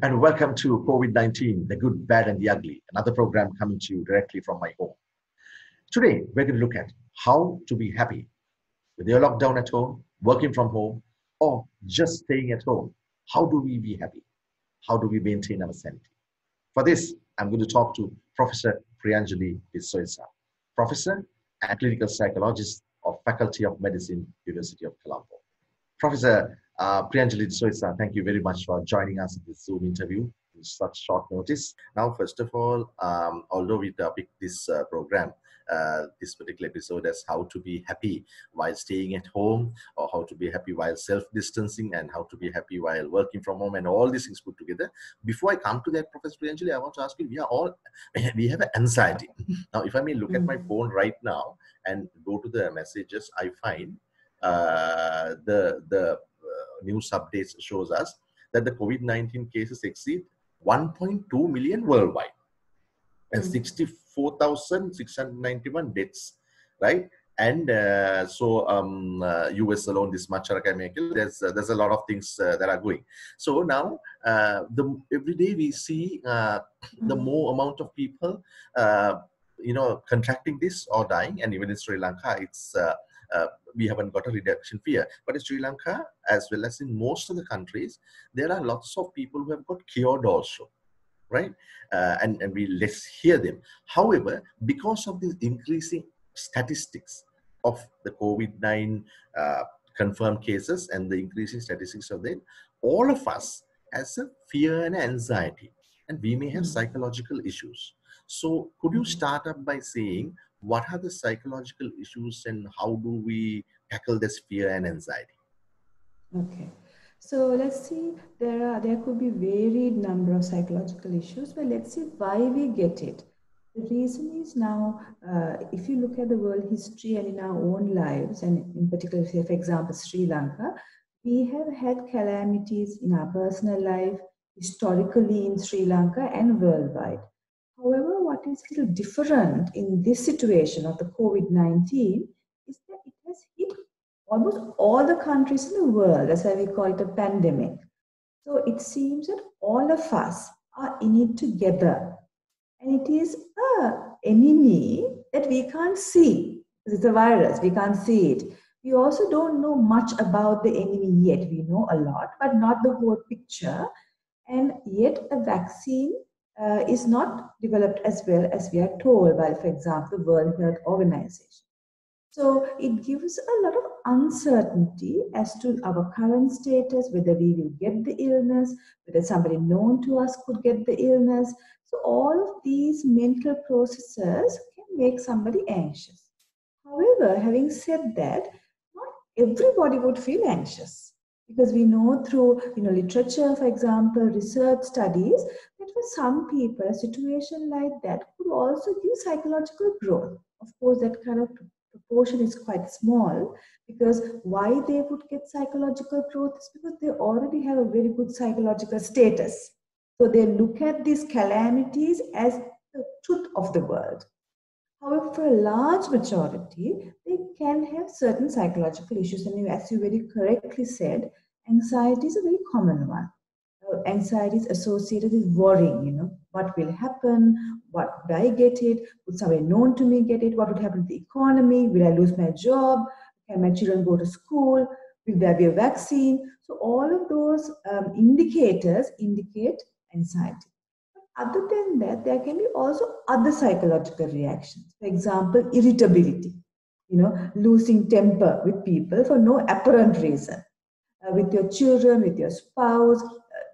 and welcome to COVID-19, the good, bad, and the ugly, another program coming to you directly from my home. Today, we're going to look at how to be happy with your lockdown at home, working from home, or just staying at home. How do we be happy? How do we maintain our sanity? For this, I'm going to talk to Professor Priyanjali Zoyza, Professor and Clinical Psychologist of Faculty of Medicine, University of Colombo. Professor Priyanjali Zoyza, thank you very much for joining us in this Zoom interview in such short notice. Now, first of all, although we picked this program, this particular episode as how to be happy while staying at home, or how to be happy while self-distancing, and how to be happy while working from home, and all these things put together. Before I come to that, Professor Priyanjali, I want to ask you, we have anxiety. Now, if I may look at my phone right now and go to the messages, I find the news updates shows us that the COVID-19 cases exceed 1.2 million worldwide and 64,691 deaths, right? And US alone, this much there's a lot of things that are going. So now, every day we see the more amount of people, contracting this or dying, and even in Sri Lanka, it's we haven't got a reduction fear. But in Sri Lanka, as well as in most of the countries, there are lots of people who have got cured also, right? And let's hear them. However, because of these increasing statistics of the COVID-19 confirmed cases and the increasing statistics of them, all of us has a fear and anxiety, and we may have psychological issues. So could you start up by saying, what are the psychological issues and how do we tackle this fear and anxiety? Okay. So let's see, there could be varied number of psychological issues, but let's see why we get it. The reason is now, if you look at the world history and in our own lives, and in particular, say, for example, Sri Lanka, we have had calamities in our personal life, historically in Sri Lanka and worldwide. However, what is a little different in this situation of the COVID-19 is that it has hit almost all the countries in the world. That's why we call it a pandemic. So it seems that all of us are in it together. And it is an enemy that we can't see. It's a virus, we can't see it. We also don't know much about the enemy yet. We know a lot, but not the whole picture. And yet a vaccine is not developed as well as we are told by, for example, the World Health Organization. So it gives a lot of uncertainty as to our current status, whether we will get the illness, whether somebody known to us could get the illness. So all of these mental processes can make somebody anxious. However, having said that, not everybody would feel anxious. Because we know through literature, for example, research studies, that for some people, a situation like that could also give psychological growth. Of course, that kind of proportion is quite small, because why they would get psychological growth is because they already have a very good psychological status. So they look at these calamities as the truth of the world. However, for a large majority, they can have certain psychological issues. And as you very correctly said, anxiety is a very common one. Anxiety is associated with worrying, what will happen, would I get it, would somebody known to me get it, what would happen to the economy, will I lose my job, can my children go to school, will there be a vaccine? So all of those indicators indicate anxiety. Other than that, there can be also other psychological reactions. For example, irritability, losing temper with people for no apparent reason. With your children, with your spouse,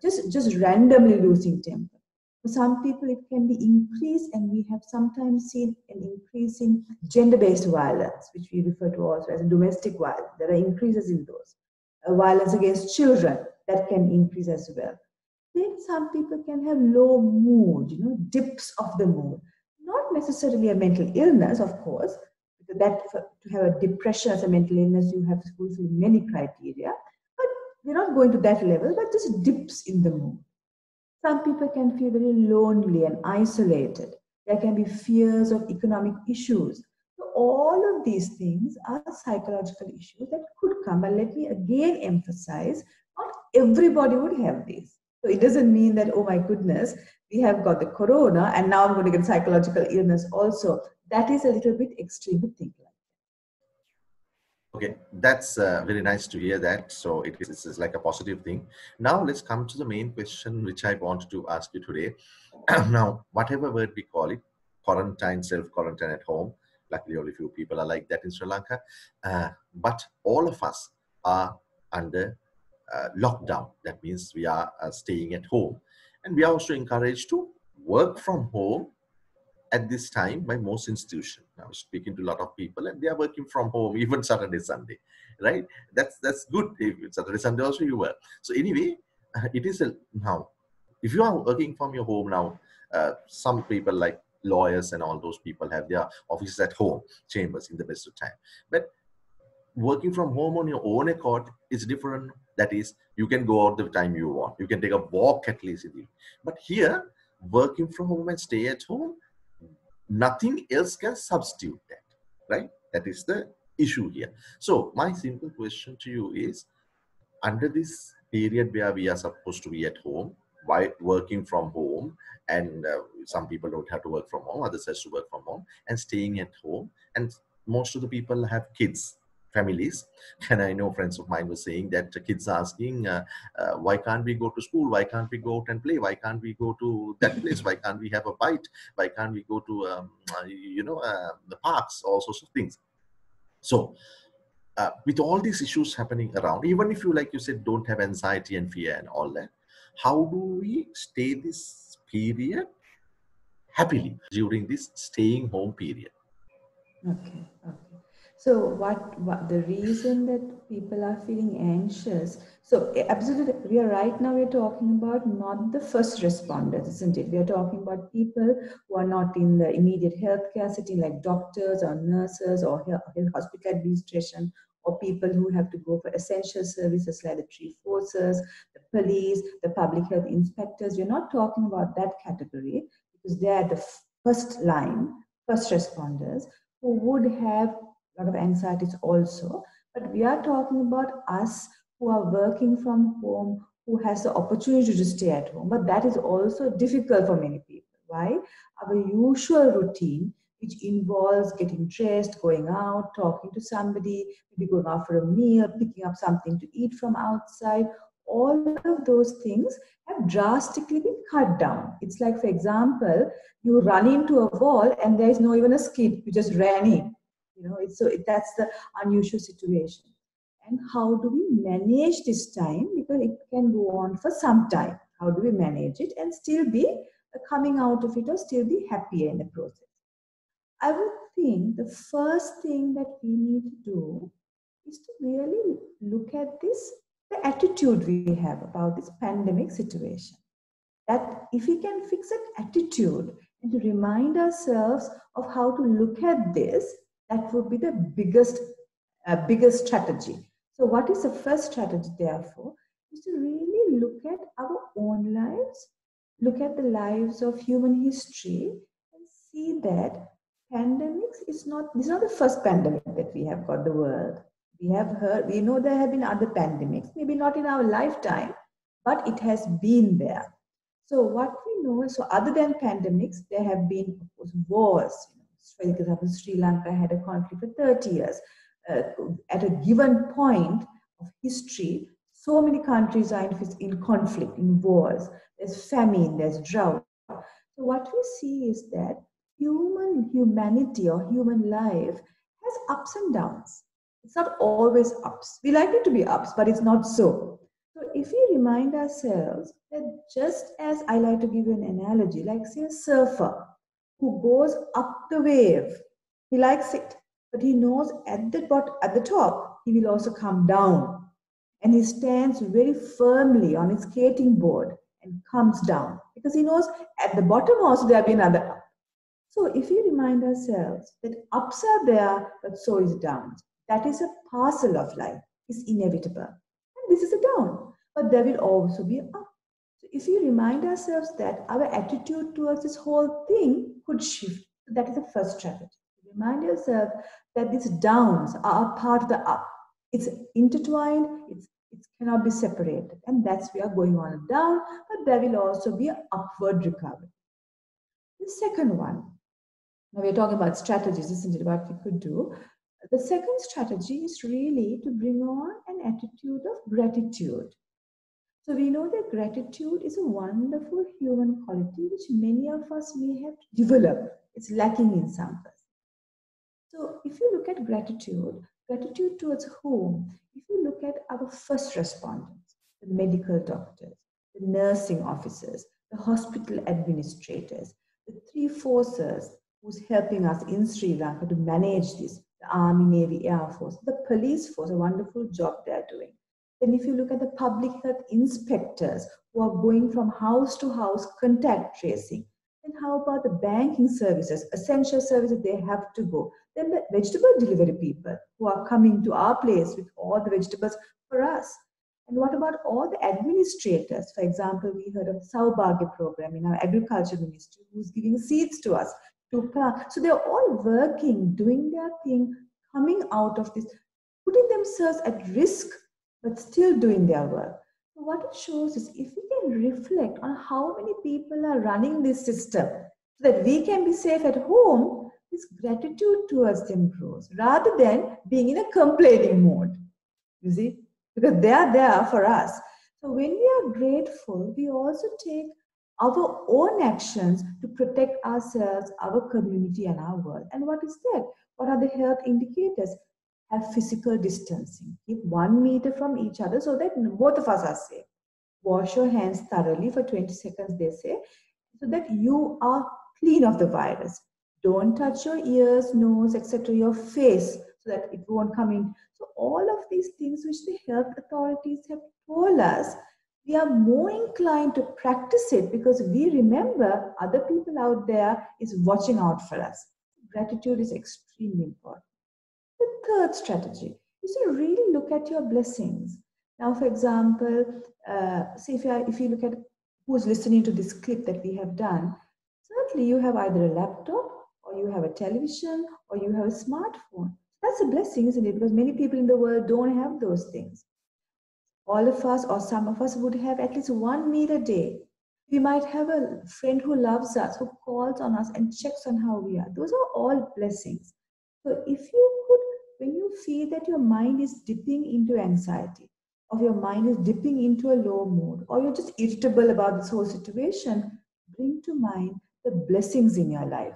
just randomly losing temper. For some people, it can be increased, and we have sometimes seen an increase in gender-based violence, which we refer to also as domestic violence. There are increases in those. Violence against children, that can increase as well. Then some people can have low mood, dips of the mood. Not necessarily a mental illness, of course, because to have a depression as a mental illness, you have to fulfill many criteria. But we're not going to that level, but just dips in the mood. Some people can feel very lonely and isolated. There can be fears of economic issues. So all of these things are psychological issues that could come. But let me again emphasize, not everybody would have these. So it doesn't mean that, oh my goodness, we have got the corona and now I'm going to get psychological illness also. That is a little bit extreme to think like. Okay, that's very nice to hear that. So it's like a positive thing. Now let's come to the main question which I wanted to ask you today. Now, whatever word we call it, quarantine, self-quarantine at home, luckily only few people are like that in Sri Lanka, but all of us are under lockdown. That means we are staying at home. And we are also encouraged to work from home at this time by most institutions. Now speaking to a lot of people and they are working from home even Saturday, Sunday, right? That's good. If it's Saturday, Sunday also you work. So anyway, it is now, if you are working from your home now, some people like lawyers and all those people have their offices at home, chambers in the best of time. But working from home on your own accord is different. That is, you can go out the time you want. You can take a walk at least. But here, working from home and stay at home, nothing else can substitute that, right? That is the issue here. So my simple question to you is, under this period where we are supposed to be at home, why working from home, and some people don't have to work from home, others has to work from home, and staying at home, and most of the people have kids, families, and I know friends of mine were saying that the kids are asking, why can't we go to school, why can't we go out and play, why can't we go to that place, why can't we have a bite, why can't we go to the parks, all sorts of things. So with all these issues happening around, even if you, like you said, don't have anxiety and fear and all that, how do we stay this period happily during this staying home period? Okay, okay. So what the reason that people are feeling anxious? So absolutely, we are right now we're talking about not the first responders, isn't it? We are talking about people who are not in the immediate healthcare setting, like doctors or nurses or hospital administration, or people who have to go for essential services like the tree forces, the police, the public health inspectors. We're not talking about that category because they are the first line, first responders who would have a lot of anxieties also. But we are talking about us who are working from home, who has the opportunity to stay at home. But that is also difficult for many people. Why? Our usual routine, which involves getting dressed, going out, talking to somebody, maybe going out for a meal, picking up something to eat from outside, all of those things have drastically been cut down. It's like, for example, you run into a wall and there is no even a skid, you just ran in. That's the unusual situation. And how do we manage this time, because it can go on for some time? How do we manage it and still be coming out of it, or still be happier in the process? I would think the first thing that we need to do is to really look at this, the attitude we have about this pandemic situation. That if we can fix that attitude and to remind ourselves of how to look at this, that would be the biggest strategy. So what is the first strategy therefore? Is to really look at our own lives, look at the lives of human history, and see that pandemics is not, this is not the first pandemic that we have got the world. We know there have been other pandemics, maybe not in our lifetime, but it has been there. So what we know is, so other than pandemics, there have been, of course, wars. For example, Sri Lanka had a conflict for 30 years. At a given point of history, so many countries are in conflict, in wars. There's famine, there's drought. So what we see is that humanity or human life has ups and downs. It's not always ups. We like it to be ups, but it's not so. So if we remind ourselves that, just as I like to give you an analogy, like say a surfer who goes up the wave, he likes it, but he knows at the top, he will also come down. And he stands very firmly on his skating board and comes down because he knows at the bottom also there will be another up. So if we remind ourselves that ups are there, but so is downs, that is a parcel of life, is inevitable. And this is a down, but there will also be an up. So if we remind ourselves that, our attitude towards this whole thing could shift. So that is the first strategy. Remind yourself that these downs are a part of the up. It's intertwined, it's cannot be separated. And that's we are going on and down, but there will also be an upward recovery. The second one, now we're talking about strategies, isn't it? What we could do. The second strategy is really to bring on an attitude of gratitude. So we know that gratitude is a wonderful human quality which many of us may have developed. It's lacking in some of us. So if you look at gratitude, gratitude towards whom? If you look at our first responders, the medical doctors, the nursing officers, the hospital administrators, the three forces who's helping us in Sri Lanka to manage this, the Army, Navy, Air Force, the police force, a wonderful job they're doing. Then if you look at the public health inspectors who are going from house to house contact tracing, then how about the banking services, essential services they have to go? Then the vegetable delivery people who are coming to our place with all the vegetables for us. And what about all the administrators? For example, we heard of Saubhagya program in our agriculture ministry who's giving seeds to us to plant. So they're all working, doing their thing, coming out of this, putting themselves at risk, but still doing their work. So what it shows is if we can reflect on how many people are running this system so that we can be safe at home, this gratitude towards them grows rather than being in a complaining mode. You see? Because they are there for us. So when we are grateful, we also take our own actions to protect ourselves, our community, and our world. And what is that? What are the health indicators? Have physical distancing. Keep 1 meter from each other so that both of us are safe. Wash your hands thoroughly for 20 seconds, they say, so that you are clean of the virus. Don't touch your ears, nose, etc., your face, so that it won't come in. So all of these things which the health authorities have told us, we are more inclined to practice it because we remember other people out there is watching out for us. Gratitude is extremely important. The third strategy is to really look at your blessings. Now, for example, say if you look at who's listening to this clip that we have done, certainly you have either a laptop or you have a television or you have a smartphone. That's a blessing, isn't it? Because many people in the world don't have those things. All of us or some of us would have at least 1 meal a day. We might have a friend who loves us, who calls on us and checks on how we are. Those are all blessings. So if you could, when you feel that your mind is dipping into anxiety, or your mind is dipping into a low mood, or you're just irritable about this whole situation, bring to mind the blessings in your life.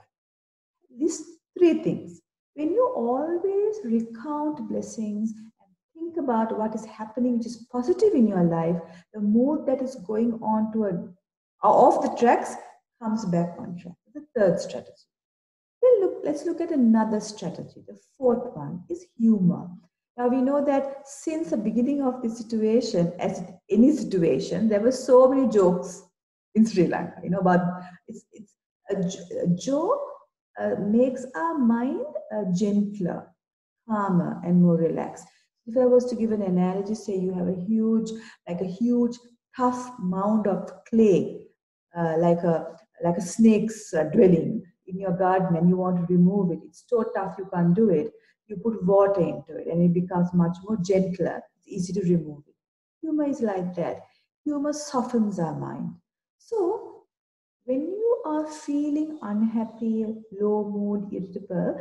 These three things. When you always recount blessings and think about what is happening, which is positive in your life, the mood that is going on to off the tracks comes back on track. The third strategy. Let's look at another strategy. The fourth one is humor. Now we know that since the beginning of the situation, as any situation, there were so many jokes in Sri Lanka. You know, but it's a joke makes our mind gentler, calmer, and more relaxed. If I was to give an analogy, say you have like a huge, tough mound of clay, like a snake's dwelling in your garden, and you want to remove it. It's so tough you can't do it. You put water into it, and it becomes much more gentler. It's easy to remove it. Humor is like that. Humor softens our mind. So when you are feeling unhappy, low mood, irritable,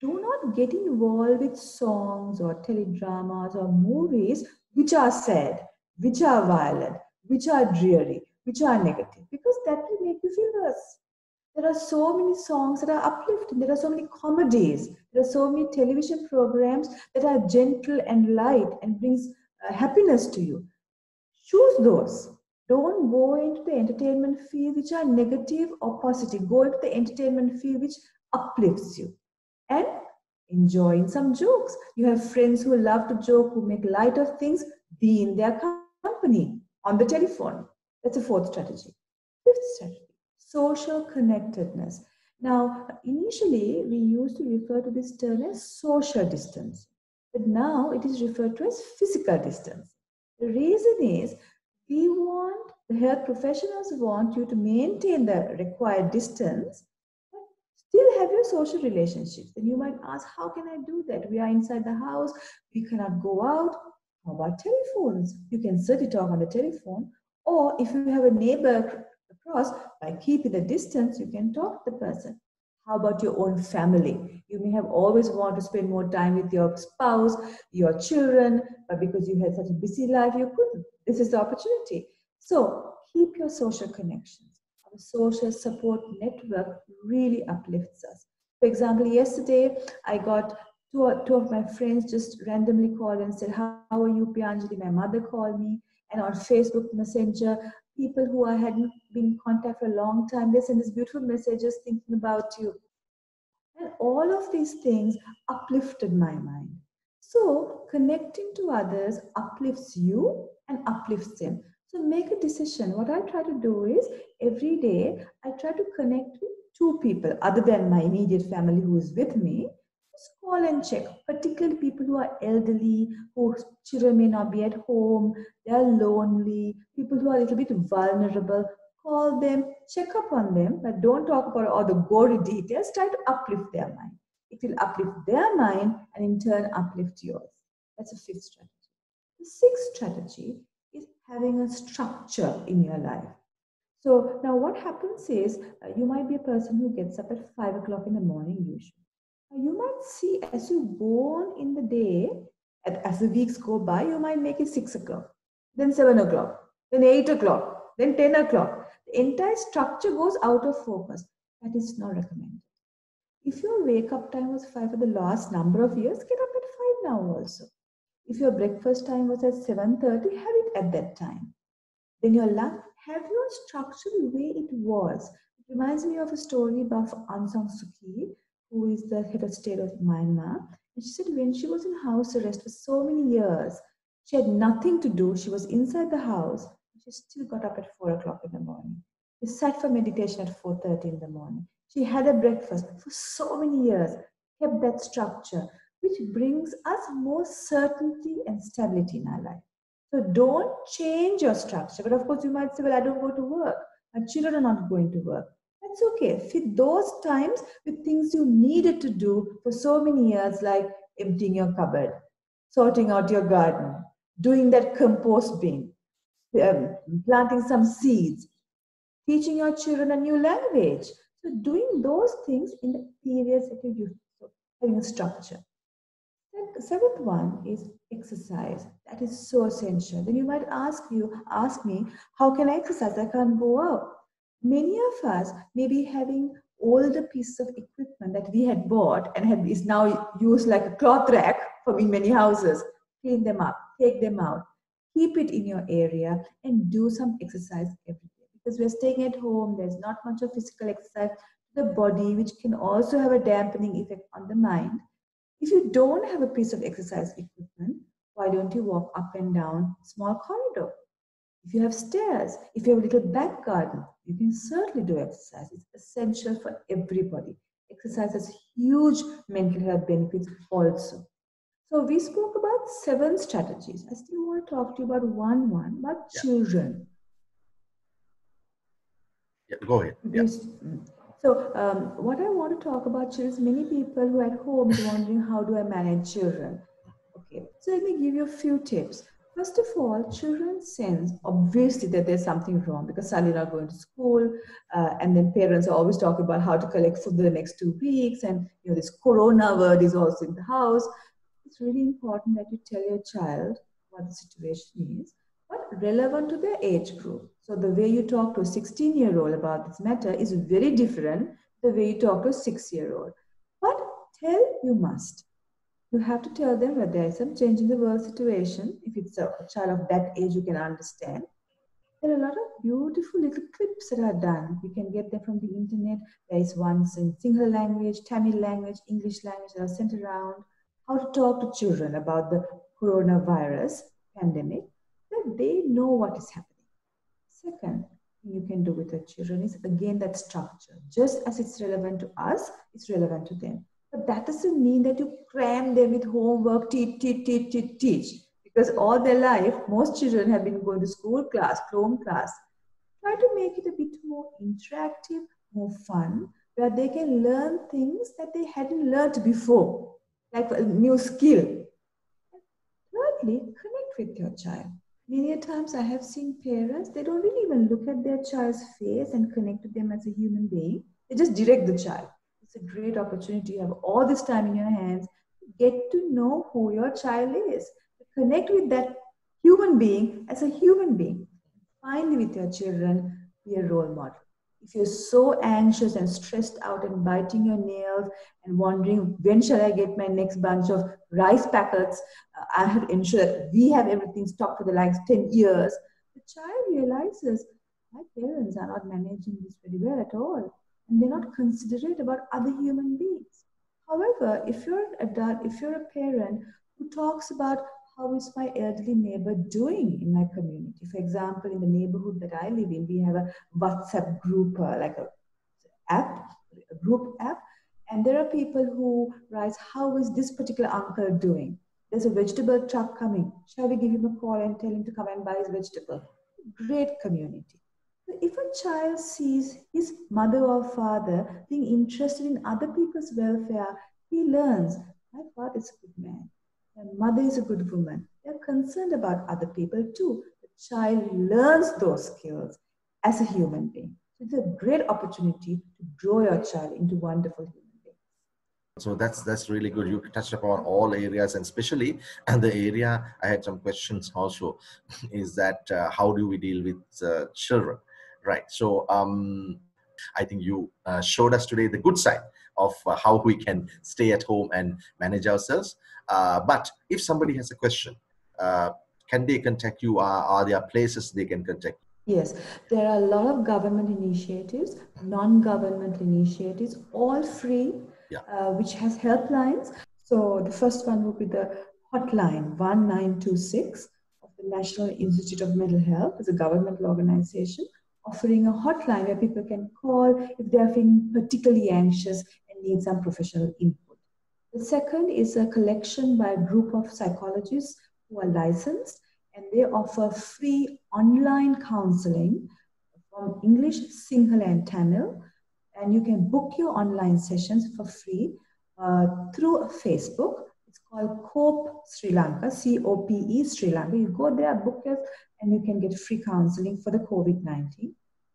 do not get involved with songs or teledramas or movies which are sad, which are violent, which are dreary, which are negative, because that will make you feel worse. There are so many songs that are uplifting. There are so many comedies. There are so many television programs that are gentle and light and brings happiness to you. Choose those. Don't go into the entertainment field which are negative or positive. Go into the entertainment field which uplifts you. And enjoying some jokes. You have friends who love to joke, who make light of things. Be in their company on the telephone. That's a fourth strategy. Fifth strategy, social connectedness. Now, initially, we used to refer to this term as social distance, but now it is referred to as physical distance. The reason is the health professionals want you to maintain the required distance, but still have your social relationships. And you might ask, how can I do that? We are inside the house, we cannot go out. How about telephones? You can certainly talk on the telephone. Or if you have a neighbor across, by keeping the distance, you can talk to the person. How about your own family? You may have always wanted to spend more time with your spouse, your children, but because you had such a busy life, you couldn't. This is the opportunity. So keep your social connections. Our social support network really uplifts us. For example, yesterday I got two of my friends just randomly called and said, "How are you, Priyanjali?" My mother called me, and on Facebook Messenger, people who I hadn't been in contact for a long time, they send these beautiful messages thinking about you. And all of these things uplifted my mind. So, connecting to others uplifts you and uplifts them. So, make a decision. What I try to do is every day I try to connect with two people other than my immediate family who is with me. Just call and check, particularly people who are elderly, whose children may not be at home, they are lonely, people who are a little bit vulnerable. Call them, check up on them, but don't talk about all the gory details. Try to uplift their mind. It will uplift their mind and in turn uplift yours. That's a fifth strategy. The sixth strategy is having a structure in your life. So now what happens is you might be a person who gets up at 5 o'clock in the morning usually. You might see as you go on in the day, as the weeks go by, you might make it 6 o'clock, then 7 o'clock, then 8 o'clock, then 10 o'clock. The entire structure goes out of focus. That is not recommended. If your wake up time was 5 for the last number of years, get up at 5 now also. If your breakfast time was at 7:30, have it at that time. Then your lunch, have your structure the way it was. It reminds me of a story about Aung San Suu Kyi, who is the head of state of Myanmar. And she said when she was in house arrest for so many years, she had nothing to do. She was inside the house. She still got up at 4 o'clock in the morning. She sat for meditation at 4:30 in the morning. She had a breakfast for so many years, kept that structure, which brings us more certainty and stability in our life. So don't change your structure. But of course, you might say, well, I don't go to work. My children are not going to work. That's okay. Fit those times with things you needed to do for so many years, like emptying your cupboard, sorting out your garden, doing that compost bin, planting some seeds, teaching your children a new language. So doing those things in the periods that you use, so having a structure. The seventh one is exercise. That is so essential. Then you might ask me, how can I exercise? I can't go out. Many of us may be having older pieces of equipment that we had bought and is now used like a cloth rack for in many houses. Clean them up, take them out, keep it in your area, and do some exercise every day. Because we're staying at home, there's not much of physical exercise to the body, which can also have a dampening effect on the mind. If you don't have a piece of exercise equipment, why don't you walk up and down a small corridor? If you have stairs, if you have a little back garden, you can certainly do exercise. It's essential for everybody. Exercise has huge mental health benefits also. So we spoke about 7 strategies. I still want to talk to you about about Yeah. children. Yeah. Go ahead. Yeah. So what I want to talk about children is many people who are at home is wondering how do I manage children. Okay, so let me give you a few tips. First of all, children sense obviously that there's something wrong because suddenly not going to school, and then parents are always talking about how to collect food the next 2 weeks, and this corona word is also in the house. It's really important that you tell your child what the situation is, but relevant to their age group. So the way you talk to a 16-year-old about this matter is very different the way you talk to a 6-year-old. But tell you must. You have to tell them that there is some change in the world situation. If it's a child of that age, you can understand. There are a lot of beautiful little clips that are done. You can get them from the internet. There is ones in Sinhala language, Tamil language, English language that are sent around. How to talk to children about the coronavirus pandemic, that they know what is happening. Second thing you can do with the children is again that structure. Just as it's relevant to us, it's relevant to them. But that doesn't mean that you cram them with homework, teach. Because all their life, most children have been going to school class, home class. Try to make it a bit more interactive, more fun, where they can learn things that they hadn't learned before, like a new skill. Thirdly, connect with your child. Many a times I have seen parents, they don't really even look at their child's face and connect with them as a human being. They just direct the child. It's a great opportunity. You have all this time in your hands. Get to know who your child is. Connect with that human being as a human being. Finally, with your children, be a role model. If you're so anxious and stressed out and biting your nails and wondering when shall I get my next bunch of rice packets, I have to ensure that we have everything stocked for the next 10 years. The child realizes my parents are not managing this very well at all, and they're not considerate about other human beings. However, if you're an adult, if you're a parent who talks about how is my elderly neighbor doing in my community? For example, in the neighborhood that I live in, we have a WhatsApp group, like a app, a group app, and there are people who write, how is this particular uncle doing? There's a vegetable truck coming. Shall we give him a call and tell him to come and buy his vegetable? Great community. So if a child sees his mother or father being interested in other people's welfare, he learns, my father is a good man. My mother is a good woman. They're concerned about other people too. The child learns those skills as a human being. So it's a great opportunity to grow your child into wonderful human beings. So that's really good. You touched upon all areas, and especially and the area I had some questions also is that how do we deal with children, right? So I think you showed us today the good side of how we can stay at home and manage ourselves. But if somebody has a question, uh, can they contact you? Are there places they can contact Yes, there are a lot of government initiatives, non-government initiatives, all free, you? Yeah. which has helplines. So the first one would be the hotline 1926 of the National Institute of Mental Health. It's a governmental organization offering a hotline where people can call if they are feeling particularly anxious and need some professional input. The second is a collection by a group of psychologists who are licensed, and they offer free online counseling from English, Sinhala, and Tamil. And you can book your online sessions for free through Facebook. It's called COPE Sri Lanka, COPE Sri Lanka. You go there, book it, and you can get free counseling for the COVID-19.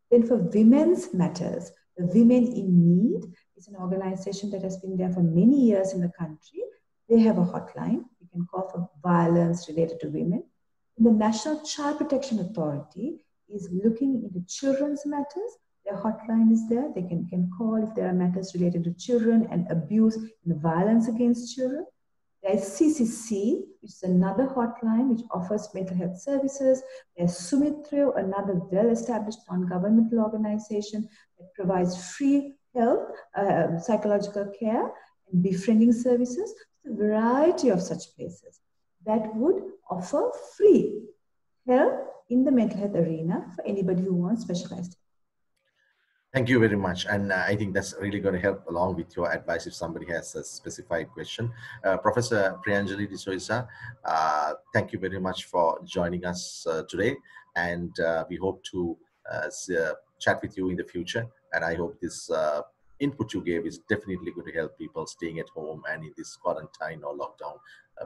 Then for Women's Matters, the Women in Need is an organization that has been there for many years in the country. They have a hotline. You can call for violence related to women. The National Child Protection Authority is looking into children's matters. Their hotline is there. They can call if there are matters related to children and abuse and violence against children. There is CCC, which is another hotline which offers mental health services. There's Sumithro, another well-established non-governmental organization that provides free health, psychological care, and befriending services. A variety of such places that would offer free help in the mental health arena for anybody who wants specialized. Thank you very much. And I think that's really going to help along with your advice if somebody has a specified question. Professor Priyanjali Zoyza, thank you very much for joining us today. And we hope to chat with you in the future. And I hope this input you gave is definitely going to help people staying at home and in this quarantine or lockdown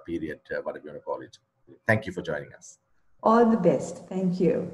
period, whatever you want to call it. Thank you for joining us. All the best. Thank you.